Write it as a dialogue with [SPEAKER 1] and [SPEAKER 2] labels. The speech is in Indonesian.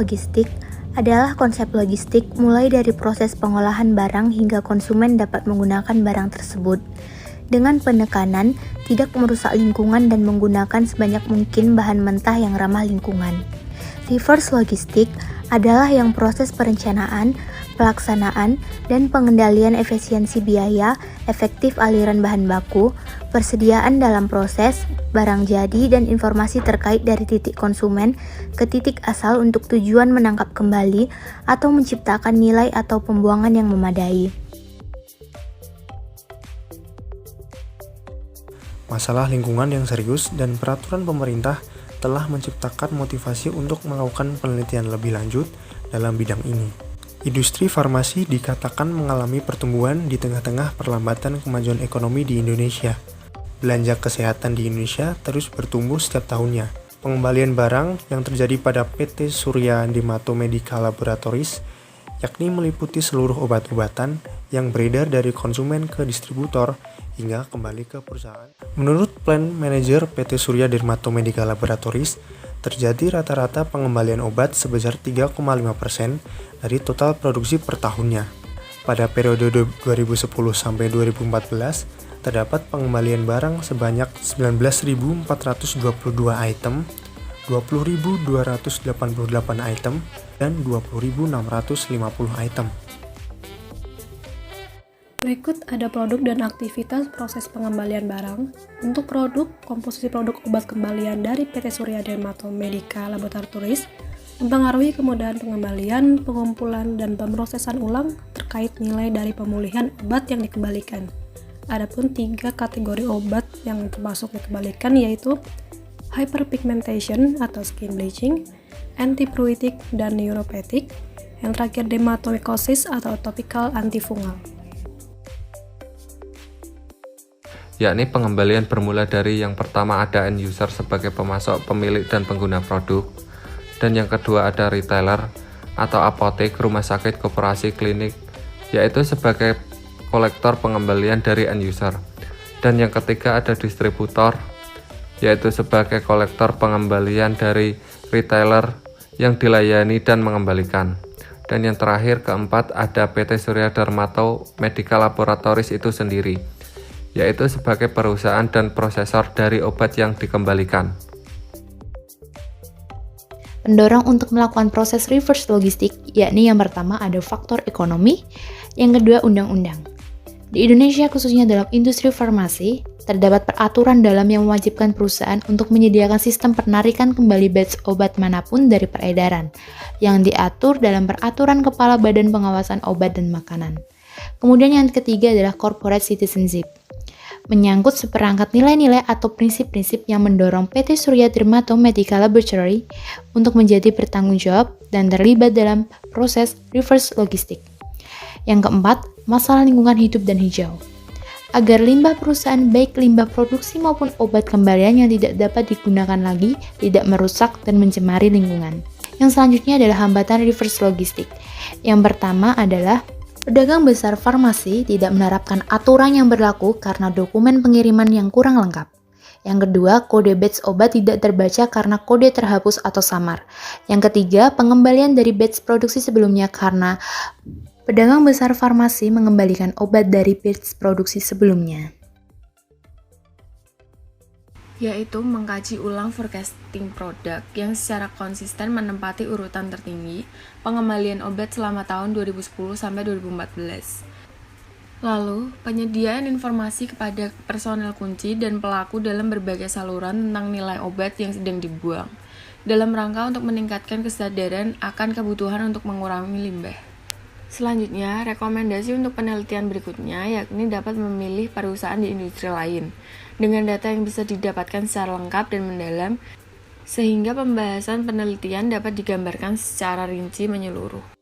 [SPEAKER 1] logistik adalah konsep logistik mulai dari proses pengolahan barang hingga konsumen dapat menggunakan barang tersebut dengan penekanan tidak merusak lingkungan dan menggunakan sebanyak mungkin bahan mentah yang ramah lingkungan. Reverse logistik adalah yang proses perencanaan, pelaksanaan, dan pengendalian efisiensi biaya, efektif aliran bahan baku, persediaan dalam proses, barang jadi, dan informasi terkait dari titik konsumen ke titik asal untuk tujuan menangkap kembali atau menciptakan nilai atau pembuangan yang memadai.
[SPEAKER 2] Masalah lingkungan yang serius dan peraturan pemerintah telah menciptakan motivasi untuk melakukan penelitian lebih lanjut dalam bidang ini. Industri farmasi dikatakan mengalami pertumbuhan di tengah-tengah perlambatan kemajuan ekonomi di Indonesia. Belanja kesehatan di Indonesia terus bertumbuh setiap tahunnya. Pengembalian barang yang terjadi pada PT Surya Dermato Medical Laboratories, yakni meliputi seluruh obat-obatan yang beredar dari konsumen ke distributor hingga kembali ke perusahaan. Menurut Plan Manager PT Surya Dermato Medical Laboratories, terjadi rata-rata pengembalian obat sebesar 3,5% dari total produksi per tahunnya. Pada periode 2010 sampai 2014, terdapat pengembalian barang sebanyak 19.422 item, 20.288 item, dan 20.650 item.
[SPEAKER 3] Berikut ada produk dan aktivitas proses pengembalian barang. Untuk produk, komposisi produk obat kembalian dari PT Surya Dermato Medical Laboratories mempengaruhi kemudahan pengembalian, pengumpulan, dan pemrosesan ulang terkait nilai dari pemulihan obat yang dikembalikan. Adapun 3 kategori obat yang termasuk dikembalikan yaitu hyperpigmentation atau skin bleaching, antipyretic dan neuropathic, yang terakhir dermatomycosis atau topical antifungal.
[SPEAKER 4] Yakni pengembalian bermula dari yang pertama ada end user sebagai pemasok, pemilik, dan pengguna produk, dan yang kedua ada retailer atau apotek, rumah sakit, koperasi, klinik, yaitu sebagai kolektor pengembalian dari end user, dan yang ketiga ada distributor, yaitu sebagai kolektor pengembalian dari retailer yang dilayani dan mengembalikan, dan yang terakhir keempat ada PT Surya Dermato Medical Laboratories itu sendiri, yaitu sebagai perusahaan dan prosesor dari obat yang dikembalikan.
[SPEAKER 5] Pendorong untuk melakukan proses reverse logistik, yakni yang pertama ada faktor ekonomi, yang kedua undang-undang. Di Indonesia khususnya dalam industri farmasi, terdapat peraturan dalam yang mewajibkan perusahaan untuk menyediakan sistem penarikan kembali batch obat manapun dari peredaran, yang diatur dalam peraturan Kepala Badan Pengawasan Obat dan Makanan. Kemudian yang ketiga adalah corporate citizenship, menyangkut seperangkat nilai-nilai atau prinsip-prinsip yang mendorong PT Surya Dermato Medical Laboratory untuk menjadi bertanggung jawab dan terlibat dalam proses reverse logistik. Yang keempat, masalah lingkungan hidup dan hijau. Agar limbah perusahaan baik limbah produksi maupun obat kembalian yang tidak dapat digunakan lagi tidak merusak dan mencemari lingkungan. Yang selanjutnya adalah hambatan reverse logistik. Yang pertama adalah pedagang besar farmasi tidak menerapkan aturan yang berlaku karena dokumen pengiriman yang kurang lengkap. Yang kedua, kode batch obat tidak terbaca karena kode terhapus atau samar. Yang ketiga, pengembalian dari batch produksi sebelumnya karena pedagang besar farmasi mengembalikan obat dari batch produksi sebelumnya.
[SPEAKER 6] Yaitu mengkaji ulang forecasting produk yang secara konsisten menempati urutan tertinggi pengembalian obat selama tahun 2010 sampai 2014. Lalu, penyediaan informasi kepada personel kunci dan pelaku dalam berbagai saluran tentang nilai obat yang sedang dibuang, dalam rangka untuk meningkatkan kesadaran akan kebutuhan untuk mengurangi limbah. Selanjutnya, rekomendasi untuk penelitian berikutnya yakni dapat memilih perusahaan di industri lain dengan data yang bisa didapatkan secara lengkap dan mendalam, sehingga pembahasan penelitian dapat digambarkan secara rinci menyeluruh.